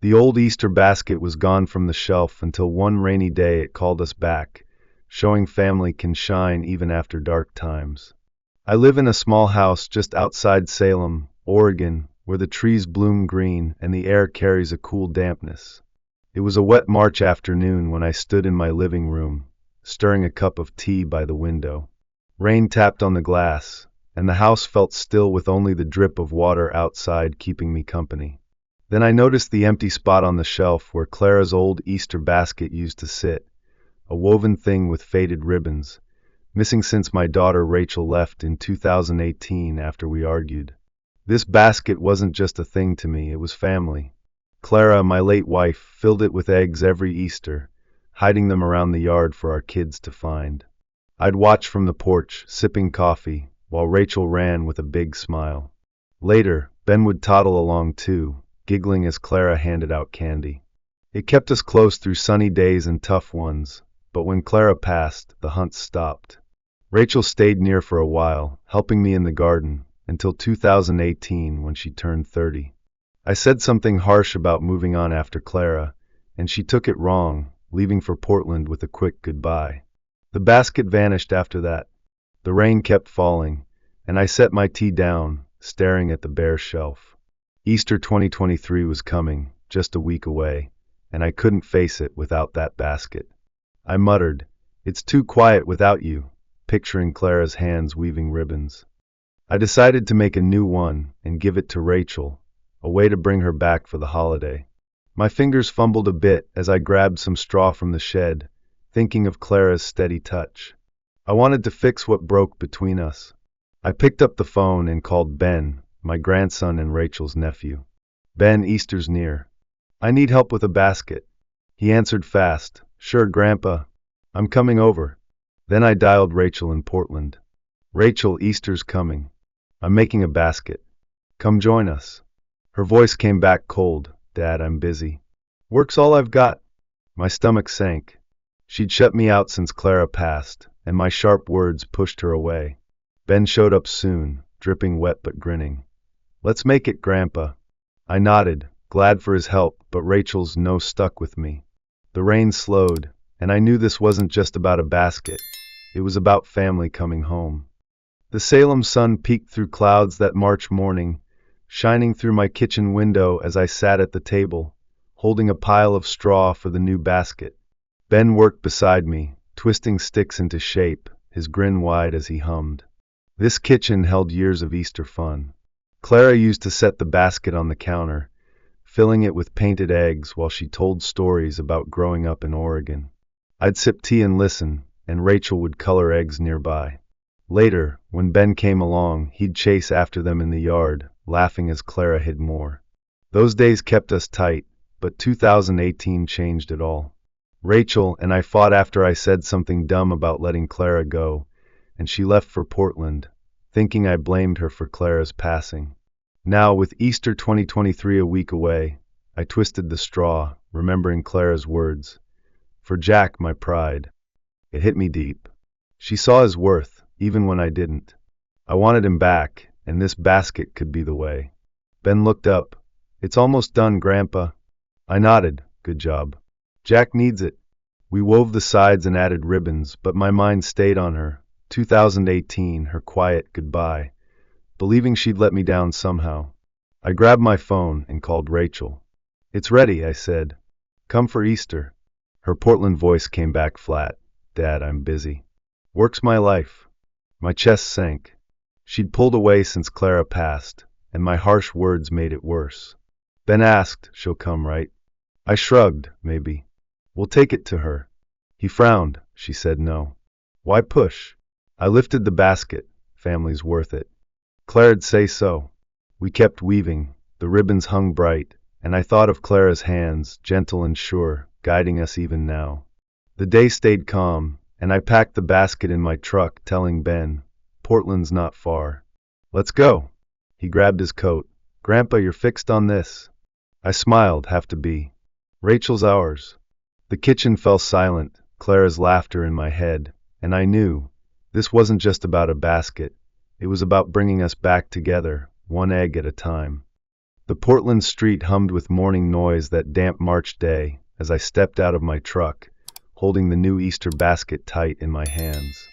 The old Easter basket was gone from the shelf until one rainy day it called us back, showing family can shine even after dark times. I live in a small house just outside Salem, Oregon, where the trees bloom green and the air carries a cool dampness. It was a wet March afternoon when I stood in my living room, stirring a cup of tea by the window. Rain tapped on the glass, and the house felt still with only the drip of water outside keeping me company. Then I noticed the empty spot on the shelf where Clara's old Easter basket used to sit, a woven thing with faded ribbons, missing since my daughter Rachel left in 2018 after we argued. This basket wasn't just a thing to me, it was family. Clara, my late wife, filled it with eggs every Easter, hiding them around the yard for our kids to find. I'd watch from the porch, sipping coffee, while Rachel ran with a big smile. Later, Ben would toddle along too, giggling as Clara handed out candy. It kept us close through sunny days and tough ones, but when Clara passed, the hunt stopped. Rachel stayed near for a while, helping me in the garden, until 2018 when she turned 30. I said something harsh about moving on after Clara, and she took it wrong, leaving for Portland with a quick goodbye. The basket vanished after that. The rain kept falling, and I set my tea down, staring at the bare shelf. Easter 2023 was coming, just a week away, and I couldn't face it without that basket. I muttered, "It's too quiet without you," picturing Clara's hands weaving ribbons. I decided to make a new one and give it to Rachel, a way to bring her back for the holiday. My fingers fumbled a bit as I grabbed some straw from the shed, thinking of Clara's steady touch. I wanted to fix what broke between us. I picked up the phone and called Ben, my grandson and Rachel's nephew. "Ben, Easter's near. I need help with a basket." He answered fast, "Sure, Grandpa. I'm coming over." Then I dialed Rachel in Portland. "Rachel, Easter's coming. I'm making a basket. Come join us." Her voice came back cold. "Dad, I'm busy. Work's all I've got." My stomach sank. She'd shut me out since Clara passed, and my sharp words pushed her away. Ben showed up soon, dripping wet but grinning. "Let's make it, Grandpa." I nodded, glad for his help, but Rachel's no stuck with me. The rain slowed, and I knew this wasn't just about a basket. It was about family coming home. The Salem sun peeked through clouds that March morning, shining through my kitchen window as I sat at the table, holding a pile of straw for the new basket. Ben worked beside me, twisting sticks into shape, his grin wide as he hummed. This kitchen held years of Easter fun. Clara used to set the basket on the counter, filling it with painted eggs while she told stories about growing up in Oregon. I'd sip tea and listen, and Rachel would color eggs nearby. Later, when Ben came along, he'd chase after them in the yard, laughing as Clara hid more. Those days kept us tight, but 2018 changed it all. Rachel and I fought after I said something dumb about letting Clara go, and she left for Portland, thinking I blamed her for Clara's passing. Now, with Easter 2023 a week away, I twisted the straw, remembering Clara's words. For Jack, my pride. It hit me deep. She saw his worth, even when I didn't. I wanted him back, and this basket could be the way. Ben looked up. "It's almost done, Grandpa." I nodded. "Good job. Jack needs it." We wove the sides and added ribbons, but my mind stayed on her. 2018, her quiet goodbye, believing she'd let me down somehow. I grabbed my phone and called Rachel. "It's ready," I said. "Come for Easter." Her Portland voice came back flat. "Dad, I'm busy. Work's my life." My chest sank. She'd pulled away since Clara passed, and my harsh words made it worse. Ben asked, "She'll come, right?" I shrugged, "Maybe. We'll take it to her." He frowned. She said no. "Why push?" I lifted the basket. "Family's worth it." Clara'd say so. We kept weaving. The ribbons hung bright, and I thought of Clara's hands, gentle and sure, guiding us even now. The day stayed calm, and I packed the basket in my truck, telling Ben, "Portland's not far. Let's go." He grabbed his coat. "Grandpa, you're fixed on this." I smiled, "Have to be. Rachel's ours." The kitchen fell silent, Clara's laughter in my head, and I knew this wasn't just about a basket. It was about bringing us back together, one egg at a time. The Portland street hummed with morning noise that damp March day as I stepped out of my truck, holding the new Easter basket tight in my hands.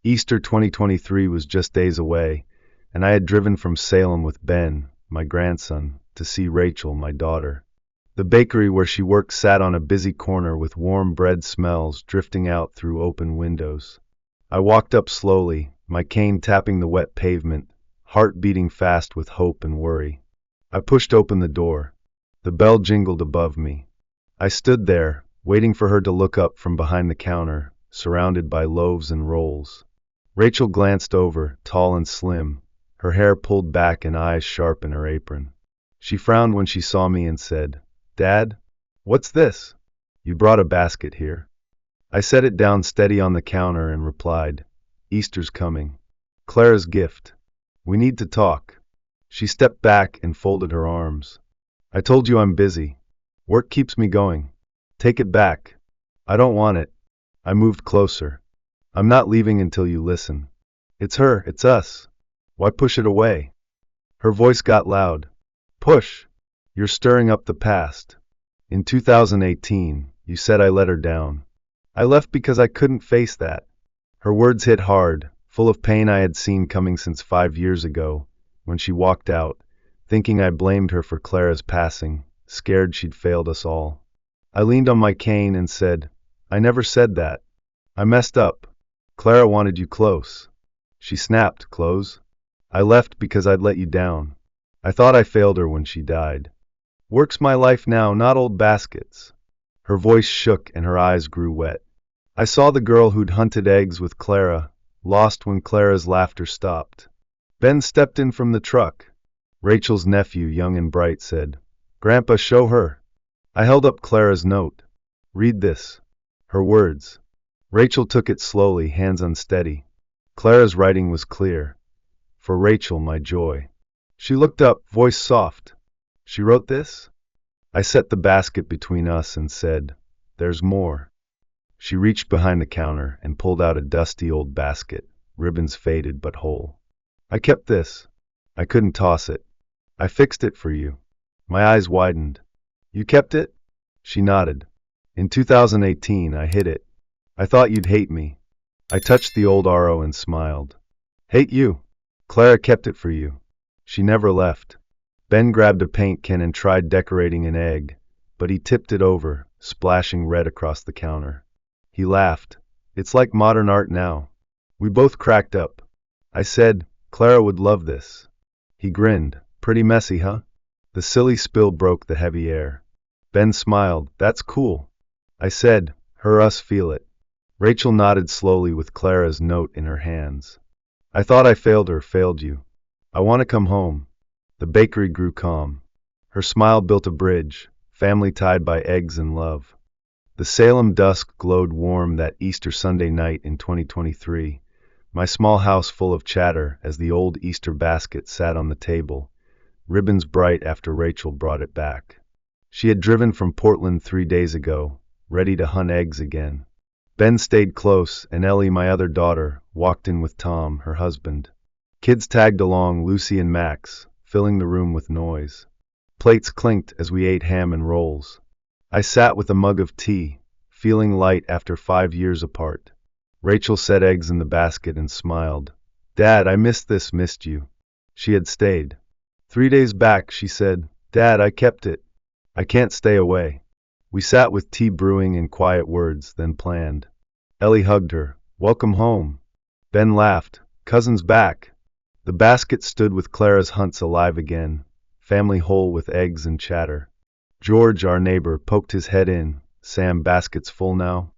Easter 2023 was just days away, and I had driven from Salem with Ben, my grandson, to see Rachel, my daughter. The bakery where she worked sat on a busy corner with warm bread smells drifting out through open windows. I walked up slowly, my cane tapping the wet pavement, heart beating fast with hope and worry. I pushed open the door. The bell jingled above me. I stood there, waiting for her to look up from behind the counter, surrounded by loaves and rolls. Rachel glanced over, tall and slim, her hair pulled back and eyes sharp in her apron. She frowned when she saw me and said, "Dad, what's this? You brought a basket here." I set it down steady on the counter and replied, "Easter's coming. Clara's gift. We need to talk." She stepped back and folded her arms. "I told you I'm busy. Work keeps me going. Take it back." "I don't want it." I moved closer. "I'm not leaving until you listen. It's her, it's us. Why push it away?" Her voice got loud. "Push. You're stirring up the past. In 2018, you said I let her down. I left because I couldn't face that." Her words hit hard, full of pain I had seen coming since 5 years ago, when she walked out, thinking I blamed her for Clara's passing, scared she'd failed us all. I leaned on my cane and said, "I never said that. I messed up. Clara wanted you close." She snapped, "Close? I left because I'd let you down. I thought I failed her when she died. Work's my life now, not old baskets." Her voice shook and her eyes grew wet. I saw the girl who'd hunted eggs with Clara, lost when Clara's laughter stopped. Ben stepped in from the truck. Rachel's nephew, young and bright, said, "Grandpa, show her." I held up Clara's note. "Read this." Her words. Rachel took it slowly, hands unsteady. Clara's writing was clear. "For Rachel, my joy." She looked up, voice soft. "She wrote this?" I set the basket between us and said, "There's more." She reached behind the counter and pulled out a dusty old basket, ribbons faded but whole. "I kept this. I couldn't toss it. I fixed it for you." My eyes widened. "You kept it?" She nodded. "In 2018, I hid it. I thought you'd hate me." I touched the old RO and smiled. "Hate you? Clara kept it for you. She never left." Ben grabbed a paint can and tried decorating an egg, but he tipped it over, splashing red across the counter. He laughed. "It's like modern art now." We both cracked up. I said, "Clara would love this." He grinned. "Pretty messy, huh?" The silly spill broke the heavy air. Ben smiled. "That's cool." I said, "Her us feel it." Rachel nodded slowly with Clara's note in her hands. "I thought I failed her, failed you. I want to come home." The bakery grew calm. Her smile built a bridge, family tied by eggs and love. The Salem dusk glowed warm that Easter Sunday night in 2023, my small house full of chatter as the old Easter basket sat on the table, ribbons bright after Rachel brought it back. She had driven from Portland 3 days ago, ready to hunt eggs again. Ben stayed close, and Ellie, my other daughter, walked in with Tom, her husband. Kids tagged along, Lucy and Max, filling the room with noise. Plates clinked as we ate ham and rolls. I sat with a mug of tea, feeling light after 5 years apart. Rachel set eggs in the basket and smiled. "Dad, I missed this, missed you." She had stayed. 3 days back, she said, "Dad, I kept it. I can't stay away." We sat with tea brewing and quiet words, then planned. Ellie hugged her. "Welcome home." Ben laughed. "Cousin's back." The basket stood with Clara's hunts alive again, family whole with eggs and chatter. George, our neighbor, poked his head in. "Sam, basket's full now?"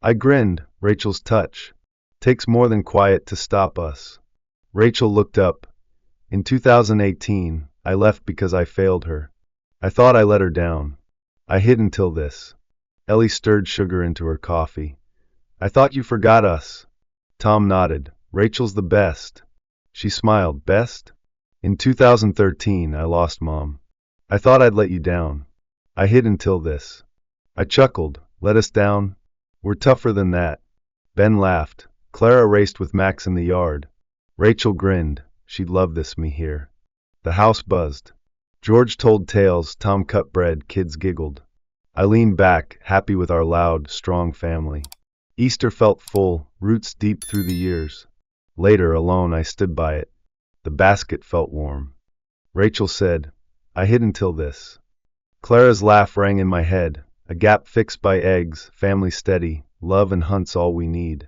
I grinned. Rachel's touch. "Takes more than quiet to stop us." Rachel looked up. "In 2018, I left because I failed her. I thought I let her down. I hid until this." Ellie stirred sugar into her coffee. "I thought you forgot us." Tom nodded. "Rachel's the best." She smiled. "Best?" "In 2013, I lost Mom. I thought I'd let you down. I hid until this." I chuckled. "Let us down? We're tougher than that." Ben laughed. Clara raced with Max in the yard. Rachel grinned. "She'd love this, me here." The house buzzed. George told tales, Tom cut bread, kids giggled. I leaned back, happy with our loud, strong family. Easter felt full, roots deep through the years. Later, alone, I stood by it. The basket felt warm. Rachel said, I hid until this. Clara's laugh rang in my head, a gap fixed by eggs, family steady, love and hunt's all we need.